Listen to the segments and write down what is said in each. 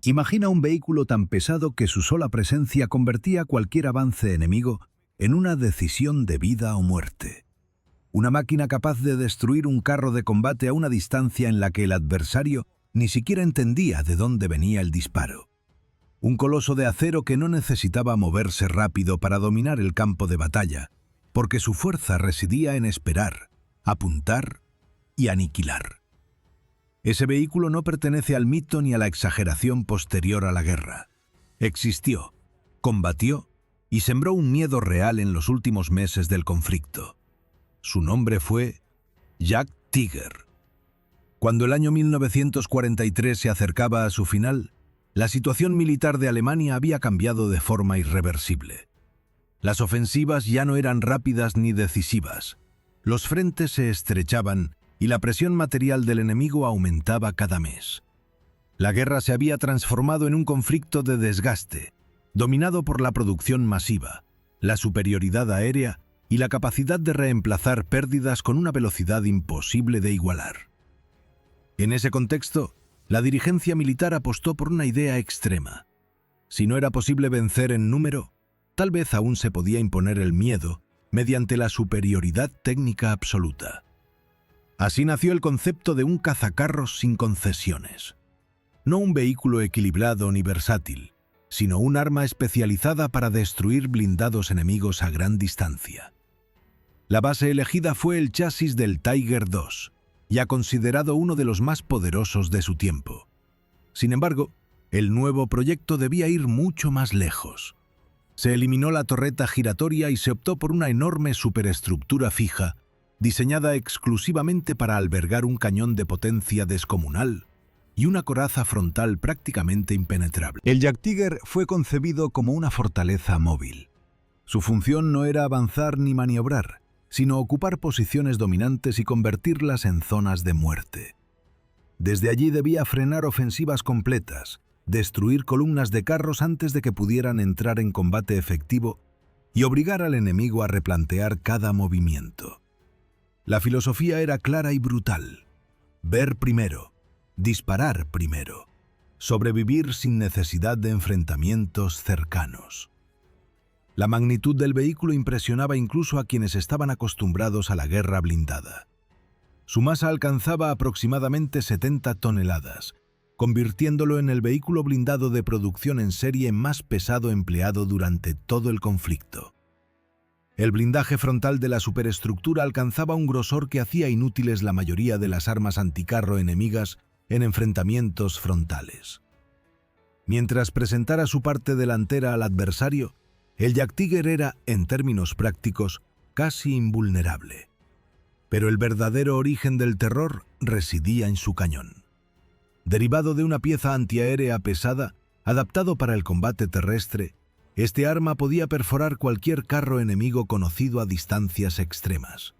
Imagina un vehículo tan pesado que su sola presencia convertía cualquier avance enemigo en una decisión de vida o muerte. Una máquina capaz de destruir un carro de combate a una distancia en la que el adversario ni siquiera entendía de dónde venía el disparo. Un coloso de acero que no necesitaba moverse rápido para dominar el campo de batalla, porque su fuerza residía en esperar, apuntar y aniquilar. Ese vehículo no pertenece al mito ni a la exageración posterior a la guerra. Existió, combatió y sembró un miedo real en los últimos meses del conflicto. Su nombre fue Jack Tiger. Cuando el año 1943 se acercaba a su final, la situación militar de Alemania había cambiado de forma irreversible. Las ofensivas ya no eran rápidas ni decisivas. Los frentes se estrechaban y la presión material del enemigo aumentaba cada mes. La guerra se había transformado en un conflicto de desgaste, dominado por la producción masiva, la superioridad aérea y la capacidad de reemplazar pérdidas con una velocidad imposible de igualar. En ese contexto, la dirigencia militar apostó por una idea extrema. Si no era posible vencer en número, tal vez aún se podía imponer el miedo mediante la superioridad técnica absoluta. Así nació el concepto de un cazacarros sin concesiones. No un vehículo equilibrado ni versátil, sino un arma especializada para destruir blindados enemigos a gran distancia. La base elegida fue el chasis del Tiger II, ya considerado uno de los más poderosos de su tiempo. Sin embargo, el nuevo proyecto debía ir mucho más lejos. Se eliminó la torreta giratoria y se optó por una enorme superestructura fija, diseñada exclusivamente para albergar un cañón de potencia descomunal y una coraza frontal prácticamente impenetrable. El Jack Tiger fue concebido como una fortaleza móvil. Su función no era avanzar ni maniobrar, sino ocupar posiciones dominantes y convertirlas en zonas de muerte. Desde allí debía frenar ofensivas completas, destruir columnas de carros antes de que pudieran entrar en combate efectivo y obligar al enemigo a replantear cada movimiento. La filosofía era clara y brutal: ver primero, disparar primero, sobrevivir sin necesidad de enfrentamientos cercanos. La magnitud del vehículo impresionaba incluso a quienes estaban acostumbrados a la guerra blindada. Su masa alcanzaba aproximadamente 70 toneladas, convirtiéndolo en el vehículo blindado de producción en serie más pesado empleado durante todo el conflicto. El blindaje frontal de la superestructura alcanzaba un grosor que hacía inútiles la mayoría de las armas anticarro enemigas en enfrentamientos frontales. Mientras presentara su parte delantera al adversario, el Jack Tiger era, en términos prácticos, casi invulnerable. Pero el verdadero origen del terror residía en su cañón. Derivado de una pieza antiaérea pesada, adaptado para el combate terrestre, este arma podía perforar cualquier carro enemigo conocido a distancias extremas.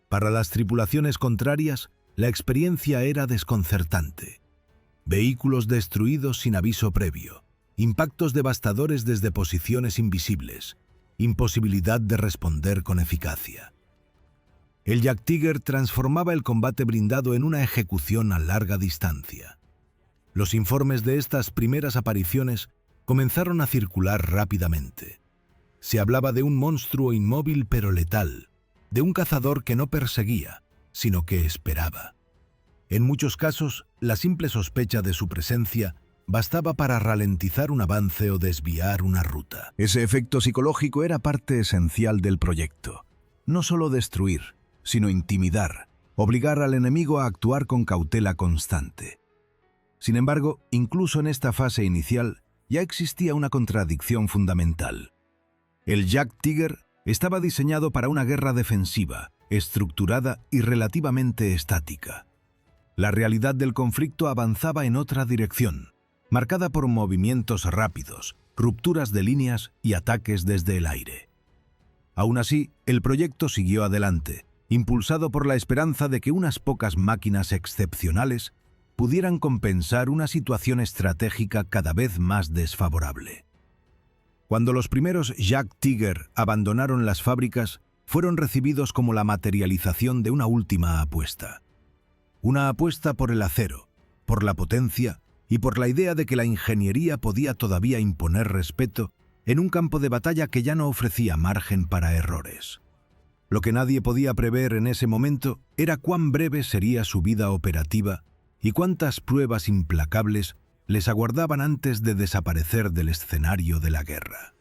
Para las tripulaciones contrarias, la experiencia era desconcertante. Vehículos destruidos sin aviso previo, impactos devastadores desde posiciones invisibles, imposibilidad de responder con eficacia. El Jack Tiger transformaba el combate blindado en una ejecución a larga distancia. Los informes de estas primeras apariciones comenzaron a circular rápidamente. Se hablaba de un monstruo inmóvil pero letal, de un cazador que no perseguía, sino que esperaba. En muchos casos, la simple sospecha de su presencia bastaba para ralentizar un avance o desviar una ruta. Ese efecto psicológico era parte esencial del proyecto. No solo destruir, sino intimidar, obligar al enemigo a actuar con cautela constante. Sin embargo, incluso en esta fase inicial, ya existía una contradicción fundamental. El Jack Tiger estaba diseñado para una guerra defensiva, estructurada y relativamente estática. La realidad del conflicto avanzaba en otra dirección, marcada por movimientos rápidos, rupturas de líneas y ataques desde el aire. Aún así, el proyecto siguió adelante, impulsado por la esperanza de que unas pocas máquinas excepcionales pudieran compensar una situación estratégica cada vez más desfavorable. Cuando los primeros Jack Tiger abandonaron las fábricas, fueron recibidos como la materialización de una última apuesta. Una apuesta por el acero, por la potencia y por la idea de que la ingeniería podía todavía imponer respeto en un campo de batalla que ya no ofrecía margen para errores. Lo que nadie podía prever en ese momento era cuán breve sería su vida operativa y cuántas pruebas implacables les aguardaban antes de desaparecer del escenario de la guerra.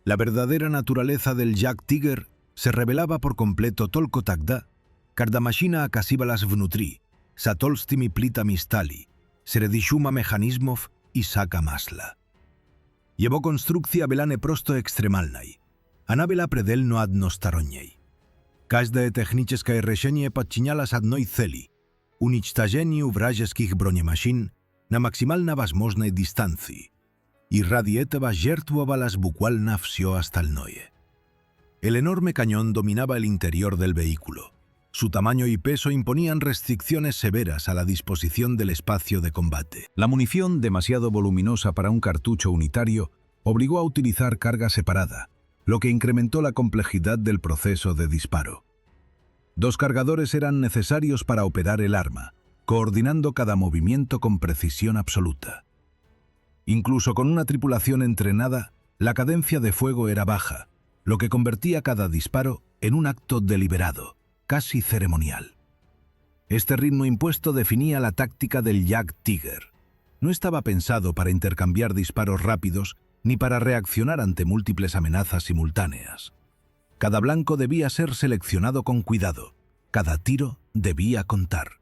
La verdadera naturaleza del Jak Tiger se revelaba por completo Tolko Tagda, Kardamashina Akasibalas Vnutri, Satolstimi Plita Mistali, Seredishuma Mechanismov i Saka Masla. Llevó konstrukcja belane prosto ekstremalnej, a nabela predelno adnostaronniej. Każde techniczne решение подчинялось одной цели – уничтожению вражеских бронемашин на максимально возможной дистанции, y ради этого жертвовалось буквально все остальное. El enorme cañón dominaba el interior del vehículo. Su tamaño y peso imponían restricciones severas a la disposición del espacio de combate. La munición, demasiado voluminosa para un cartucho unitario, obligó a utilizar carga separada, lo que incrementó la complejidad del proceso de disparo. 2 cargadores eran necesarios para operar el arma, coordinando cada movimiento con precisión absoluta. Incluso con una tripulación entrenada, la cadencia de fuego era baja, lo que convertía cada disparo en un acto deliberado, casi ceremonial. Este ritmo impuesto definía la táctica del Jak Tiger. No estaba pensado para intercambiar disparos rápidos ni para reaccionar ante múltiples amenazas simultáneas. Cada blanco debía ser seleccionado con cuidado, cada tiro debía contar.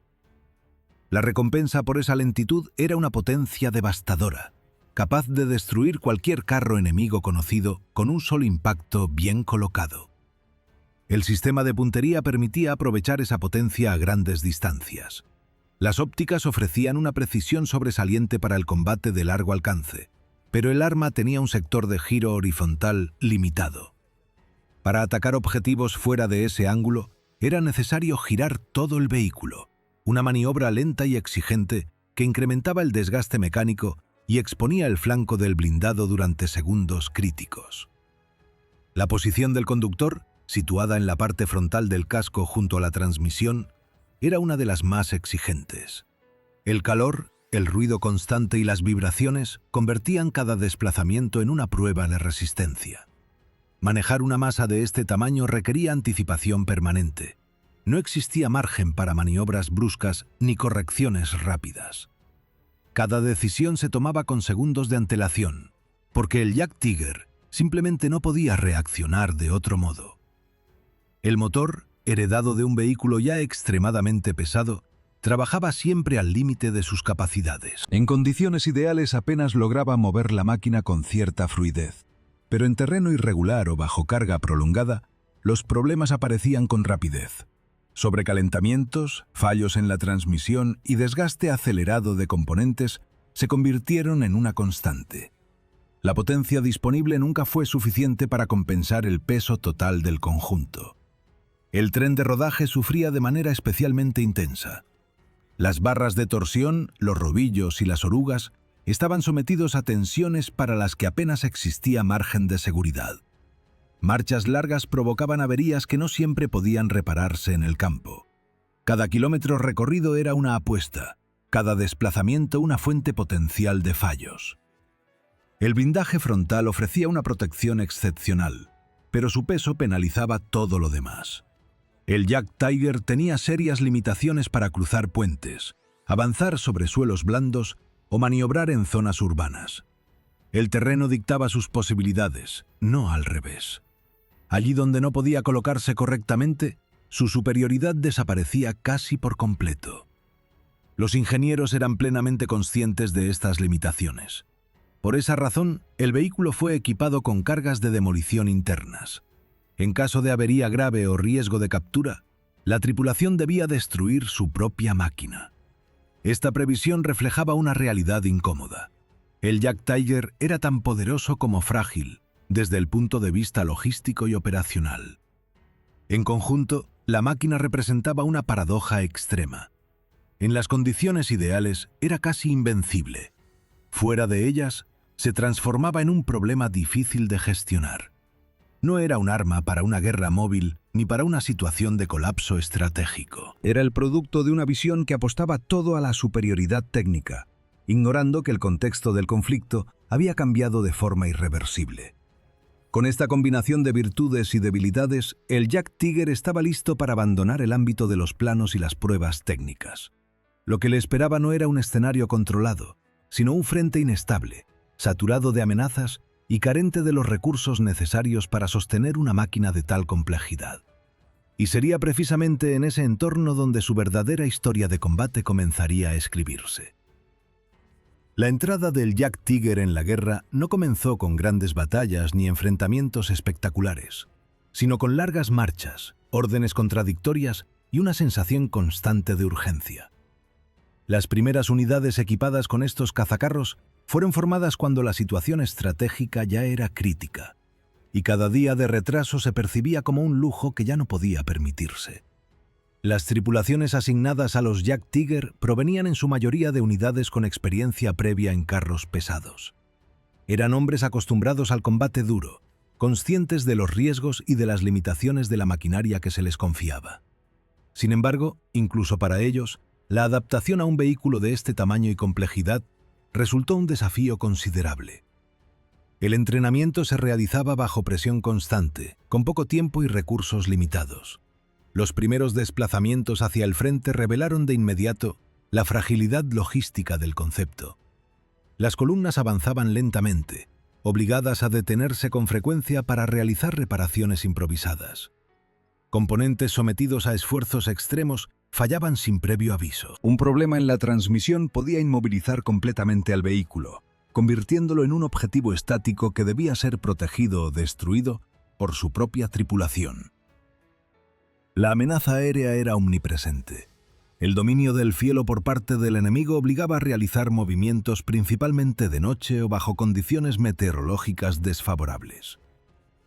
La recompensa por esa lentitud era una potencia devastadora, capaz de destruir cualquier carro enemigo conocido con un solo impacto bien colocado. El sistema de puntería permitía aprovechar esa potencia a grandes distancias. Las ópticas ofrecían una precisión sobresaliente para el combate de largo alcance, pero el arma tenía un sector de giro horizontal limitado. Para atacar objetivos fuera de ese ángulo, era necesario girar todo el vehículo, una maniobra lenta y exigente que incrementaba el desgaste mecánico y exponía el flanco del blindado durante segundos críticos. La posición del conductor, situada en la parte frontal del casco junto a la transmisión, era una de las más exigentes. El calor, el ruido constante y las vibraciones convertían cada desplazamiento en una prueba de resistencia. Manejar una masa de este tamaño requería anticipación permanente. No existía margen para maniobras bruscas ni correcciones rápidas. Cada decisión se tomaba con segundos de antelación, porque el Jak Tiger simplemente no podía reaccionar de otro modo. El motor, heredado de un vehículo ya extremadamente pesado, trabajaba siempre al límite de sus capacidades. En condiciones ideales apenas lograba mover la máquina con cierta fluidez, pero en terreno irregular o bajo carga prolongada, los problemas aparecían con rapidez. Sobrecalentamientos, fallos en la transmisión y desgaste acelerado de componentes se convirtieron en una constante. La potencia disponible nunca fue suficiente para compensar el peso total del conjunto. El tren de rodaje sufría de manera especialmente intensa. Las barras de torsión, los rodillos y las orugas estaban sometidos a tensiones para las que apenas existía margen de seguridad. Marchas largas provocaban averías que no siempre podían repararse en el campo. Cada kilómetro recorrido era una apuesta, cada desplazamiento una fuente potencial de fallos. El blindaje frontal ofrecía una protección excepcional, pero su peso penalizaba todo lo demás. El Jak Tiger tenía serias limitaciones para cruzar puentes, avanzar sobre suelos blandos o maniobrar en zonas urbanas. El terreno dictaba sus posibilidades, no al revés. Allí donde no podía colocarse correctamente, su superioridad desaparecía casi por completo. Los ingenieros eran plenamente conscientes de estas limitaciones. Por esa razón, el vehículo fue equipado con cargas de demolición internas. En caso de avería grave o riesgo de captura, la tripulación debía destruir su propia máquina. Esta previsión reflejaba una realidad incómoda. El Jak Tiger era tan poderoso como frágil, desde el punto de vista logístico y operacional. En conjunto, la máquina representaba una paradoja extrema. En las condiciones ideales, era casi invencible. Fuera de ellas, se transformaba en un problema difícil de gestionar. No era un arma para una guerra móvil ni para una situación de colapso estratégico. Era el producto de una visión que apostaba todo a la superioridad técnica, ignorando que el contexto del conflicto había cambiado de forma irreversible. Con esta combinación de virtudes y debilidades, el Jack Tiger estaba listo para abandonar el ámbito de los planos y las pruebas técnicas. Lo que le esperaba no era un escenario controlado, sino un frente inestable, saturado de amenazas y carente de los recursos necesarios para sostener una máquina de tal complejidad. Y sería precisamente en ese entorno donde su verdadera historia de combate comenzaría a escribirse. La entrada del Jack Tiger en la guerra no comenzó con grandes batallas ni enfrentamientos espectaculares, sino con largas marchas, órdenes contradictorias y una sensación constante de urgencia. Las primeras unidades equipadas con estos cazacarros fueron formadas cuando la situación estratégica ya era crítica, y cada día de retraso se percibía como un lujo que ya no podía permitirse. Las tripulaciones asignadas a los Jack Tiger provenían en su mayoría de unidades con experiencia previa en carros pesados. Eran hombres acostumbrados al combate duro, conscientes de los riesgos y de las limitaciones de la maquinaria que se les confiaba. Sin embargo, incluso para ellos, la adaptación a un vehículo de este tamaño y complejidad resultó un desafío considerable. El entrenamiento se realizaba bajo presión constante, con poco tiempo y recursos limitados. Los primeros desplazamientos hacia el frente revelaron de inmediato la fragilidad logística del concepto. Las columnas avanzaban lentamente, obligadas a detenerse con frecuencia para realizar reparaciones improvisadas. Componentes sometidos a esfuerzos extremos fallaban sin previo aviso. Un problema en la transmisión podía inmovilizar completamente al vehículo, convirtiéndolo en un objetivo estático que debía ser protegido o destruido por su propia tripulación. La amenaza aérea era omnipresente. El dominio del cielo por parte del enemigo obligaba a realizar movimientos principalmente de noche o bajo condiciones meteorológicas desfavorables.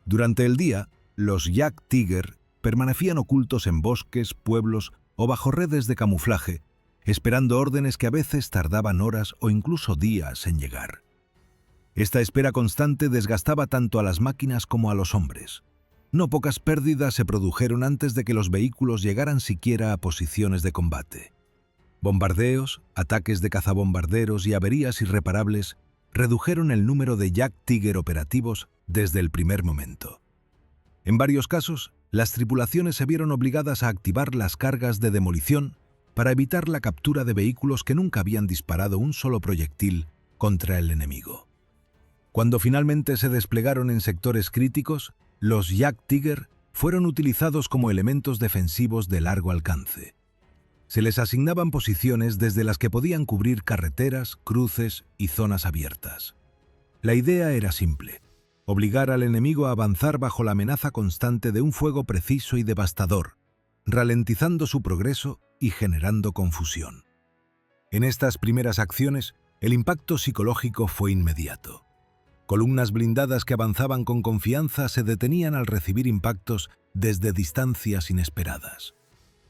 Durante el día, los Jack Tiger permanecían ocultos en bosques, pueblos o bajo redes de camuflaje, esperando órdenes que a veces tardaban horas o incluso días en llegar. Esta espera constante desgastaba tanto a las máquinas como a los hombres. No pocas pérdidas se produjeron antes de que los vehículos llegaran siquiera a posiciones de combate. Bombardeos, ataques de cazabombarderos y averías irreparables redujeron el número de Jack Tiger operativos desde el primer momento. En varios casos, las tripulaciones se vieron obligadas a activar las cargas de demolición para evitar la captura de vehículos que nunca habían disparado un solo proyectil contra el enemigo. Cuando finalmente se desplegaron en sectores críticos, los Jack Tiger fueron utilizados como elementos defensivos de largo alcance. Se les asignaban posiciones desde las que podían cubrir carreteras, cruces y zonas abiertas. La idea era simple: obligar al enemigo a avanzar bajo la amenaza constante de un fuego preciso y devastador, ralentizando su progreso y generando confusión. En estas primeras acciones, el impacto psicológico fue inmediato. Columnas blindadas que avanzaban con confianza se detenían al recibir impactos desde distancias inesperadas.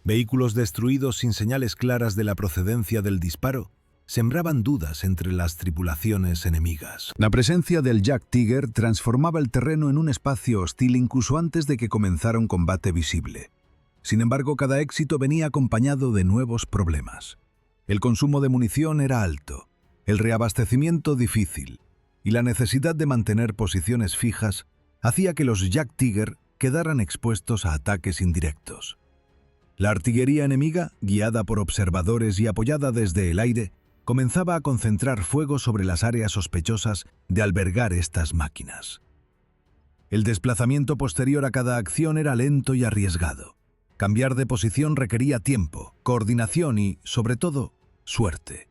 Vehículos destruidos sin señales claras de la procedencia del disparo sembraban dudas entre las tripulaciones enemigas. La presencia del Jack Tiger transformaba el terreno en un espacio hostil incluso antes de que comenzara un combate visible. Sin embargo, cada éxito venía acompañado de nuevos problemas. El consumo de munición era alto, el reabastecimiento difícil, y la necesidad de mantener posiciones fijas hacía que los Jack Tiger quedaran expuestos a ataques indirectos. La artillería enemiga, guiada por observadores y apoyada desde el aire, comenzaba a concentrar fuego sobre las áreas sospechosas de albergar estas máquinas. El desplazamiento posterior a cada acción era lento y arriesgado. Cambiar de posición requería tiempo, coordinación y, sobre todo, suerte.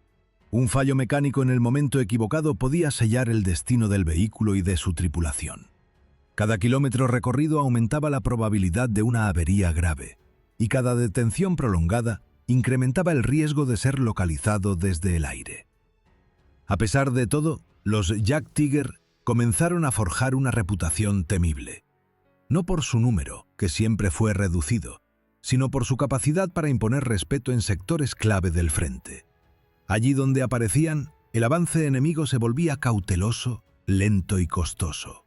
Un fallo mecánico en el momento equivocado podía sellar el destino del vehículo y de su tripulación. Cada kilómetro recorrido aumentaba la probabilidad de una avería grave, y cada detención prolongada incrementaba el riesgo de ser localizado desde el aire. A pesar de todo, los Jack Tiger comenzaron a forjar una reputación temible. No por su número, que siempre fue reducido, sino por su capacidad para imponer respeto en sectores clave del frente. Allí donde aparecían, el avance enemigo se volvía cauteloso, lento y costoso.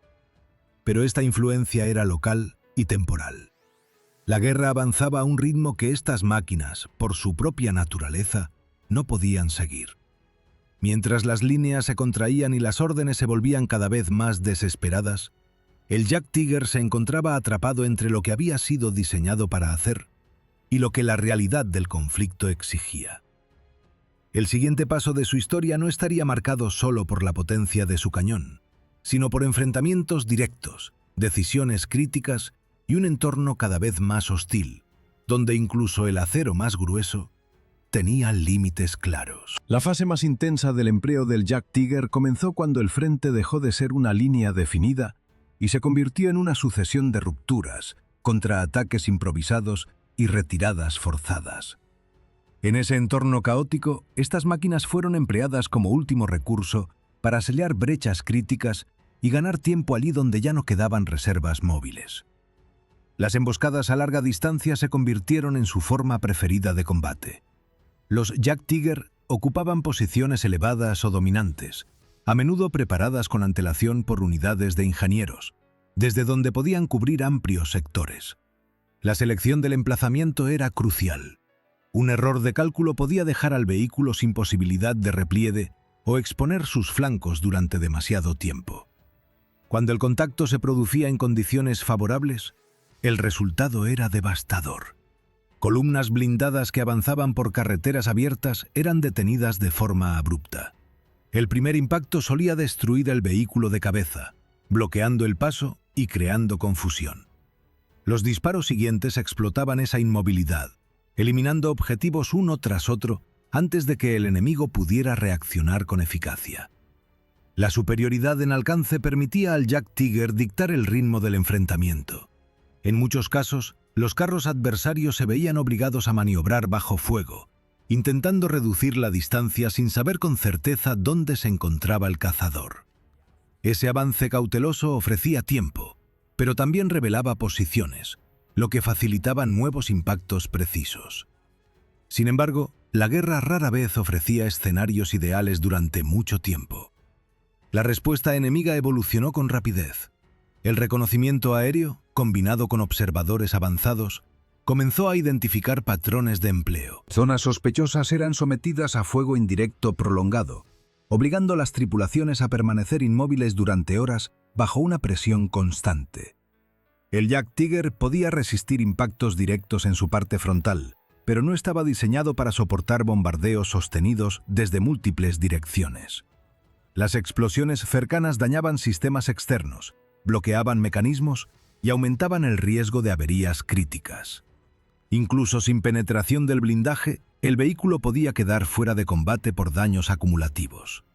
Pero esta influencia era local y temporal. La guerra avanzaba a un ritmo que estas máquinas, por su propia naturaleza, no podían seguir. Mientras las líneas se contraían y las órdenes se volvían cada vez más desesperadas, el Jack Tiger se encontraba atrapado entre lo que había sido diseñado para hacer y lo que la realidad del conflicto exigía. El siguiente paso de su historia no estaría marcado solo por la potencia de su cañón, sino por enfrentamientos directos, decisiones críticas y un entorno cada vez más hostil, donde incluso el acero más grueso tenía límites claros. La fase más intensa del empleo del Jack Tiger comenzó cuando el frente dejó de ser una línea definida y se convirtió en una sucesión de rupturas, contraataques improvisados y retiradas forzadas. En ese entorno caótico, estas máquinas fueron empleadas como último recurso para sellar brechas críticas y ganar tiempo allí donde ya no quedaban reservas móviles. Las emboscadas a larga distancia se convirtieron en su forma preferida de combate. Los Jack Tiger ocupaban posiciones elevadas o dominantes, a menudo preparadas con antelación por unidades de ingenieros, desde donde podían cubrir amplios sectores. La selección del emplazamiento era crucial. Un error de cálculo podía dejar al vehículo sin posibilidad de repliegue o exponer sus flancos durante demasiado tiempo. Cuando el contacto se producía en condiciones favorables, el resultado era devastador. Columnas blindadas que avanzaban por carreteras abiertas eran detenidas de forma abrupta. El primer impacto solía destruir el vehículo de cabeza, bloqueando el paso y creando confusión. Los disparos siguientes explotaban esa inmovilidad, eliminando objetivos uno tras otro antes de que el enemigo pudiera reaccionar con eficacia. La superioridad en alcance permitía al Jack Tiger dictar el ritmo del enfrentamiento. En muchos casos, los carros adversarios se veían obligados a maniobrar bajo fuego, intentando reducir la distancia sin saber con certeza dónde se encontraba el cazador. Ese avance cauteloso ofrecía tiempo, pero también revelaba posiciones, lo que facilitaba nuevos impactos precisos. Sin embargo, la guerra rara vez ofrecía escenarios ideales durante mucho tiempo. La respuesta enemiga evolucionó con rapidez. El reconocimiento aéreo, combinado con observadores avanzados, comenzó a identificar patrones de empleo. Zonas sospechosas eran sometidas a fuego indirecto prolongado, obligando a las tripulaciones a permanecer inmóviles durante horas bajo una presión constante. El Jack Tiger podía resistir impactos directos en su parte frontal, pero no estaba diseñado para soportar bombardeos sostenidos desde múltiples direcciones. Las explosiones cercanas dañaban sistemas externos, bloqueaban mecanismos y aumentaban el riesgo de averías críticas. Incluso sin penetración del blindaje, el vehículo podía quedar fuera de combate por daños acumulativos.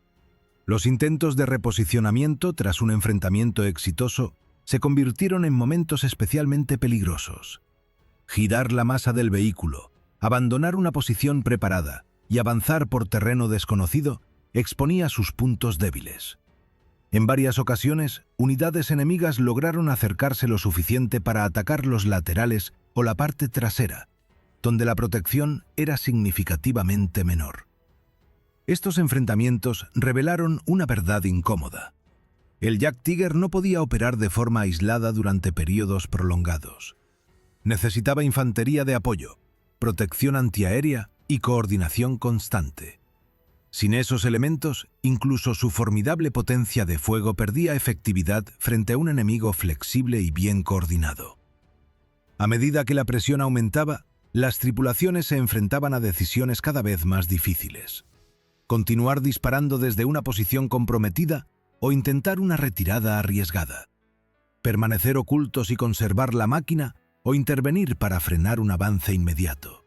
Los intentos de reposicionamiento tras un enfrentamiento exitoso se convirtieron en momentos especialmente peligrosos. Girar la masa del vehículo, abandonar una posición preparada y avanzar por terreno desconocido exponía sus puntos débiles. En varias ocasiones, unidades enemigas lograron acercarse lo suficiente para atacar los laterales o la parte trasera, donde la protección era significativamente menor. Estos enfrentamientos revelaron una verdad incómoda. El Jack Tiger no podía operar de forma aislada durante periodos prolongados. Necesitaba infantería de apoyo, protección antiaérea y coordinación constante. Sin esos elementos, incluso su formidable potencia de fuego perdía efectividad frente a un enemigo flexible y bien coordinado. A medida que la presión aumentaba, las tripulaciones se enfrentaban a decisiones cada vez más difíciles. Continuar disparando desde una posición comprometida o intentar una retirada arriesgada. Permanecer ocultos y conservar la máquina o intervenir para frenar un avance inmediato.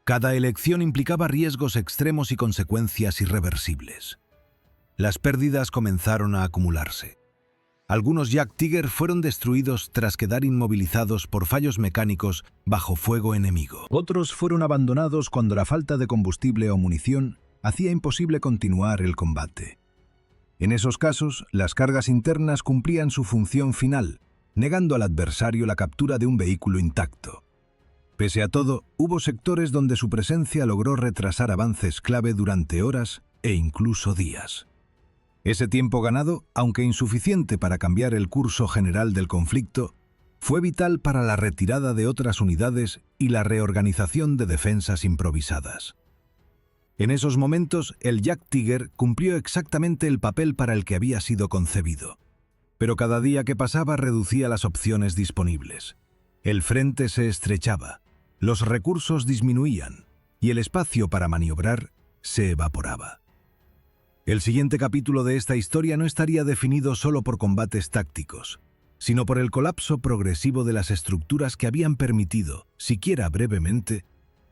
Cada elección implicaba riesgos extremos y consecuencias irreversibles. Las pérdidas comenzaron a acumularse. Algunos Jack Tiger fueron destruidos tras quedar inmovilizados por fallos mecánicos bajo fuego enemigo. Otros fueron abandonados cuando la falta de combustible o munición hacía imposible continuar el combate. En esos casos, las cargas internas cumplían su función final, negando al adversario la captura de un vehículo intacto. Pese a todo, hubo sectores donde su presencia logró retrasar avances clave durante horas e incluso días. Ese tiempo ganado, aunque insuficiente para cambiar el curso general del conflicto, fue vital para la retirada de otras unidades y la reorganización de defensas improvisadas. En esos momentos, el Jack Tiger cumplió exactamente el papel para el que había sido concebido. Pero cada día que pasaba reducía las opciones disponibles. El frente se estrechaba, los recursos disminuían y el espacio para maniobrar se evaporaba. El siguiente capítulo de esta historia no estaría definido solo por combates tácticos, sino por el colapso progresivo de las estructuras que habían permitido, siquiera brevemente,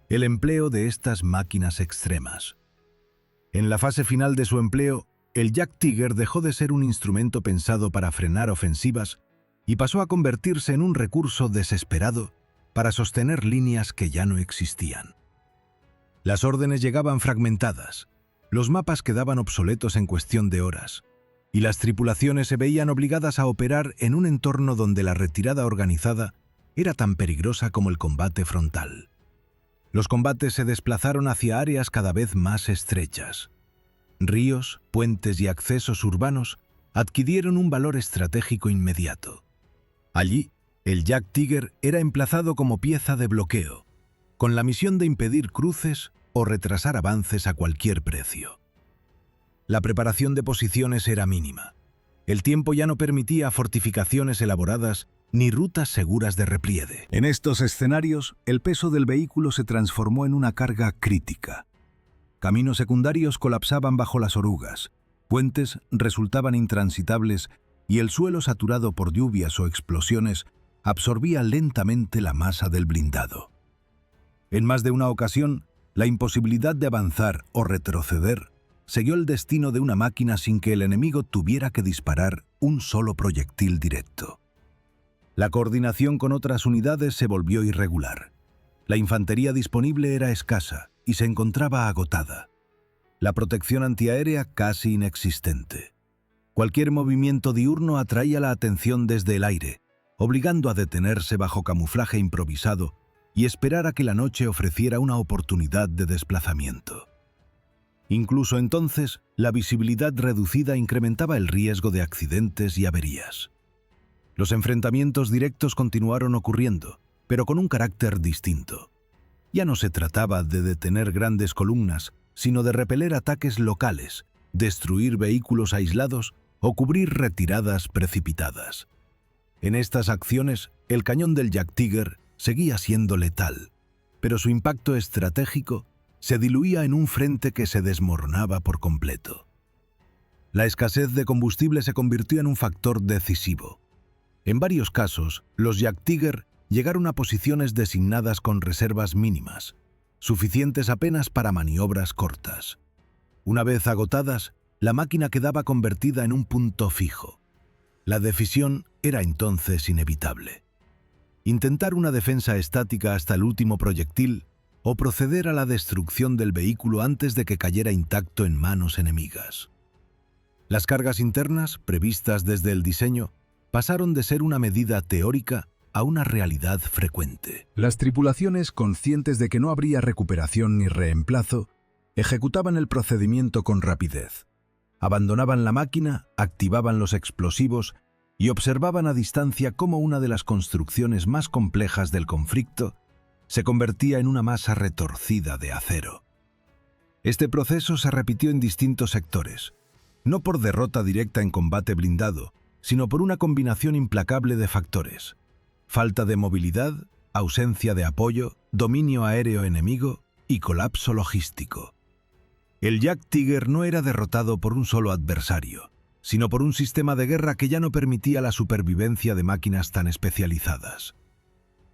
el empleo de estas máquinas extremas. En la fase final de su empleo, el Jack Tiger dejó de ser un instrumento pensado para frenar ofensivas y pasó a convertirse en un recurso desesperado para sostener líneas que ya no existían. Las órdenes llegaban fragmentadas, los mapas quedaban obsoletos en cuestión de horas, y las tripulaciones se veían obligadas a operar en un entorno donde la retirada organizada era tan peligrosa como el combate frontal. Los combates se desplazaron hacia áreas cada vez más estrechas. Ríos, puentes y accesos urbanos adquirieron un valor estratégico inmediato. Allí, el Jack Tiger era emplazado como pieza de bloqueo, con la misión de impedir cruces o retrasar avances a cualquier precio. La preparación de posiciones era mínima. El tiempo ya no permitía fortificaciones elaboradas ni rutas seguras de repliegue. En estos escenarios, el peso del vehículo se transformó en una carga crítica. Caminos secundarios colapsaban bajo las orugas, puentes resultaban intransitables y el suelo saturado por lluvias o explosiones absorbía lentamente la masa del blindado. En más de una ocasión, la imposibilidad de avanzar o retroceder selló el destino de una máquina sin que el enemigo tuviera que disparar un solo proyectil directo. La coordinación con otras unidades se volvió irregular. La infantería disponible era escasa y se encontraba agotada. La protección antiaérea casi inexistente. Cualquier movimiento diurno atraía la atención desde el aire, obligando a detenerse bajo camuflaje improvisado y esperar a que la noche ofreciera una oportunidad de desplazamiento. Incluso entonces, la visibilidad reducida incrementaba el riesgo de accidentes y averías. Los enfrentamientos directos continuaron ocurriendo, pero con un carácter distinto. Ya no se trataba de detener grandes columnas, sino de repeler ataques locales, destruir vehículos aislados o cubrir retiradas precipitadas. En estas acciones, el cañón del Jack Tiger seguía siendo letal, pero su impacto estratégico se diluía en un frente que se desmoronaba por completo. La escasez de combustible se convirtió en un factor decisivo. En varios casos, los Jack Tiger llegaron a posiciones designadas con reservas mínimas, suficientes apenas para maniobras cortas. Una vez agotadas, la máquina quedaba convertida en un punto fijo. La decisión era entonces inevitable. Intentar una defensa estática hasta el último proyectil o proceder a la destrucción del vehículo antes de que cayera intacto en manos enemigas. Las cargas internas, previstas desde el diseño, pasaron de ser una medida teórica a una realidad frecuente. Las tripulaciones, conscientes de que no habría recuperación ni reemplazo, ejecutaban el procedimiento con rapidez. Abandonaban la máquina, activaban los explosivos y observaban a distancia cómo una de las construcciones más complejas del conflicto se convertía en una masa retorcida de acero. Este proceso se repitió en distintos sectores, no por derrota directa en combate blindado, sino por una combinación implacable de factores: falta de movilidad, ausencia de apoyo, dominio aéreo enemigo y colapso logístico. El Jack Tiger no era derrotado por un solo adversario, sino por un sistema de guerra que ya no permitía la supervivencia de máquinas tan especializadas.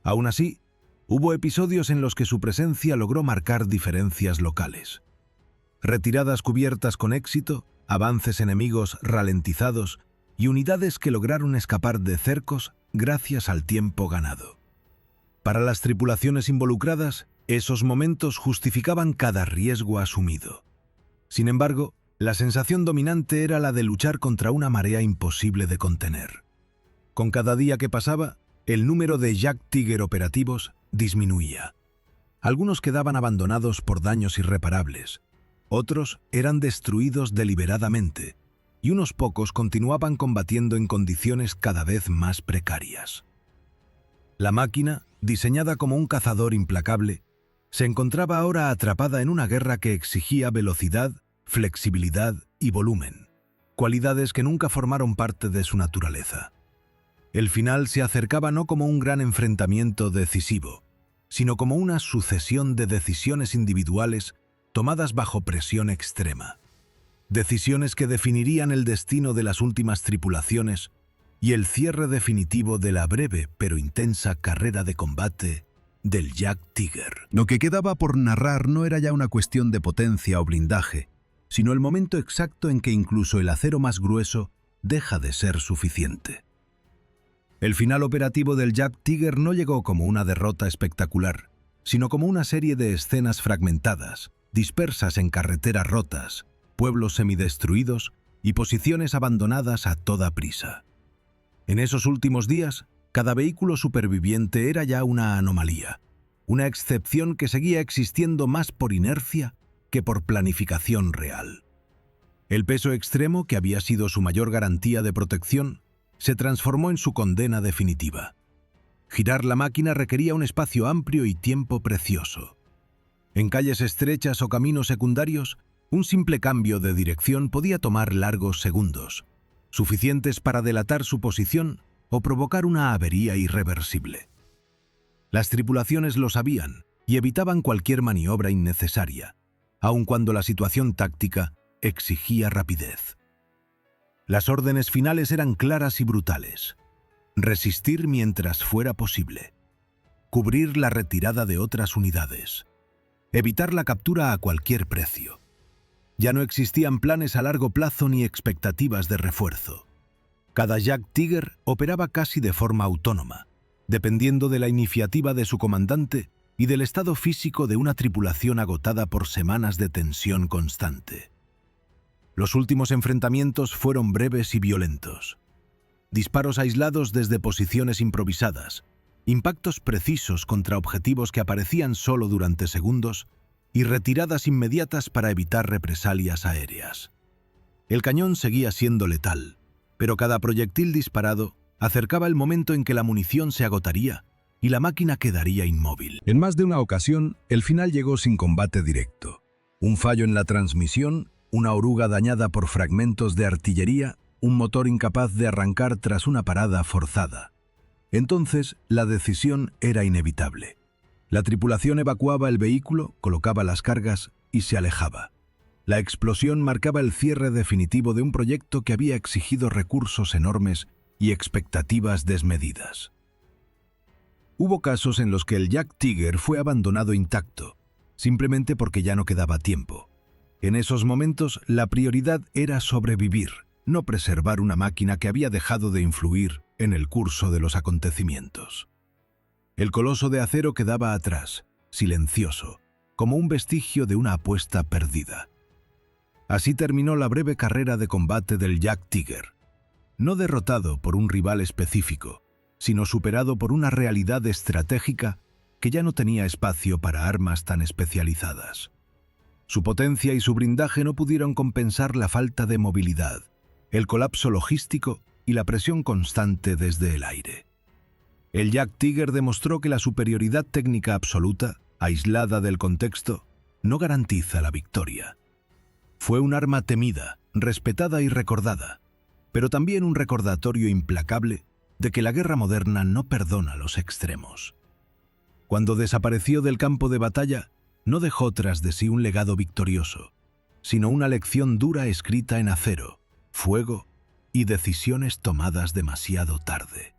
Aún así, hubo episodios en los que su presencia logró marcar diferencias locales. Retiradas cubiertas con éxito, avances enemigos ralentizados y unidades que lograron escapar de cercos gracias al tiempo ganado. Para las tripulaciones involucradas, esos momentos justificaban cada riesgo asumido. Sin embargo, la sensación dominante era la de luchar contra una marea imposible de contener. Con cada día que pasaba, el número de Jack Tiger operativos disminuía. Algunos quedaban abandonados por daños irreparables, otros eran destruidos deliberadamente, y unos pocos continuaban combatiendo en condiciones cada vez más precarias. La máquina, diseñada como un cazador implacable, Se encontraba ahora atrapada en una guerra que exigía velocidad, flexibilidad y volumen, cualidades que nunca formaron parte de su naturaleza. El final se acercaba no como un gran enfrentamiento decisivo, sino como una sucesión de decisiones individuales tomadas bajo presión extrema. Decisiones que definirían el destino de las últimas tripulaciones y el cierre definitivo de la breve pero intensa carrera de combate del Jack Tiger. Lo que quedaba por narrar no era ya una cuestión de potencia o blindaje, sino el momento exacto en que incluso el acero más grueso deja de ser suficiente. El final operativo del Jack Tiger no llegó como una derrota espectacular, sino como una serie de escenas fragmentadas, dispersas en carreteras rotas, pueblos semidestruidos y posiciones abandonadas a toda prisa. En esos últimos días, cada vehículo superviviente era ya una anomalía, una excepción que seguía existiendo más por inercia que por planificación real. El peso extremo, que había sido su mayor garantía de protección, se transformó en su condena definitiva. Girar la máquina requería un espacio amplio y tiempo precioso. En calles estrechas o caminos secundarios, un simple cambio de dirección podía tomar largos segundos, suficientes para delatar su posición o provocar una avería irreversible. Las tripulaciones lo sabían y evitaban cualquier maniobra innecesaria, aun cuando la situación táctica exigía rapidez. Las órdenes finales eran claras y brutales: resistir mientras fuera posible, cubrir la retirada de otras unidades, evitar la captura a cualquier precio. Ya no existían planes a largo plazo ni expectativas de refuerzo. Cada Jack Tiger operaba casi de forma autónoma, dependiendo de la iniciativa de su comandante y del estado físico de una tripulación agotada por semanas de tensión constante. Los últimos enfrentamientos fueron breves y violentos. Disparos aislados desde posiciones improvisadas, impactos precisos contra objetivos que aparecían solo durante segundos y retiradas inmediatas para evitar represalias aéreas. El cañón seguía siendo letal, pero cada proyectil disparado acercaba el momento en que la munición se agotaría y la máquina quedaría inmóvil. En más de una ocasión, el final llegó sin combate directo. Un fallo en la transmisión, una oruga dañada por fragmentos de artillería, un motor incapaz de arrancar tras una parada forzada. Entonces, la decisión era inevitable. La tripulación evacuaba el vehículo, colocaba las cargas y se alejaba. La explosión marcaba el cierre definitivo de un proyecto que había exigido recursos enormes y expectativas desmedidas. Hubo casos en los que el Jack Tiger fue abandonado intacto, simplemente porque ya no quedaba tiempo. En esos momentos, la prioridad era sobrevivir, no preservar una máquina que había dejado de influir en el curso de los acontecimientos. El coloso de acero quedaba atrás, silencioso, como un vestigio de una apuesta perdida. Así terminó la breve carrera de combate del Jack Tiger, no derrotado por un rival específico, sino superado por una realidad estratégica que ya no tenía espacio para armas tan especializadas. Su potencia y su blindaje no pudieron compensar la falta de movilidad, el colapso logístico y la presión constante desde el aire. El Jack Tiger demostró que la superioridad técnica absoluta, aislada del contexto, no garantiza la victoria. Fue un arma temida, respetada y recordada, pero también un recordatorio implacable de que la guerra moderna no perdona los extremos. Cuando desapareció del campo de batalla, no dejó tras de sí un legado victorioso, sino una lección dura escrita en acero, fuego y decisiones tomadas demasiado tarde.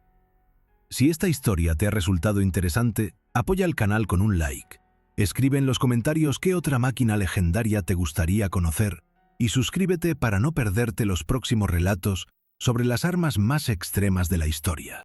Si esta historia te ha resultado interesante, apoya el canal con un like. Escribe en los comentarios qué otra máquina legendaria te gustaría conocer y suscríbete para no perderte los próximos relatos sobre las armas más extremas de la historia.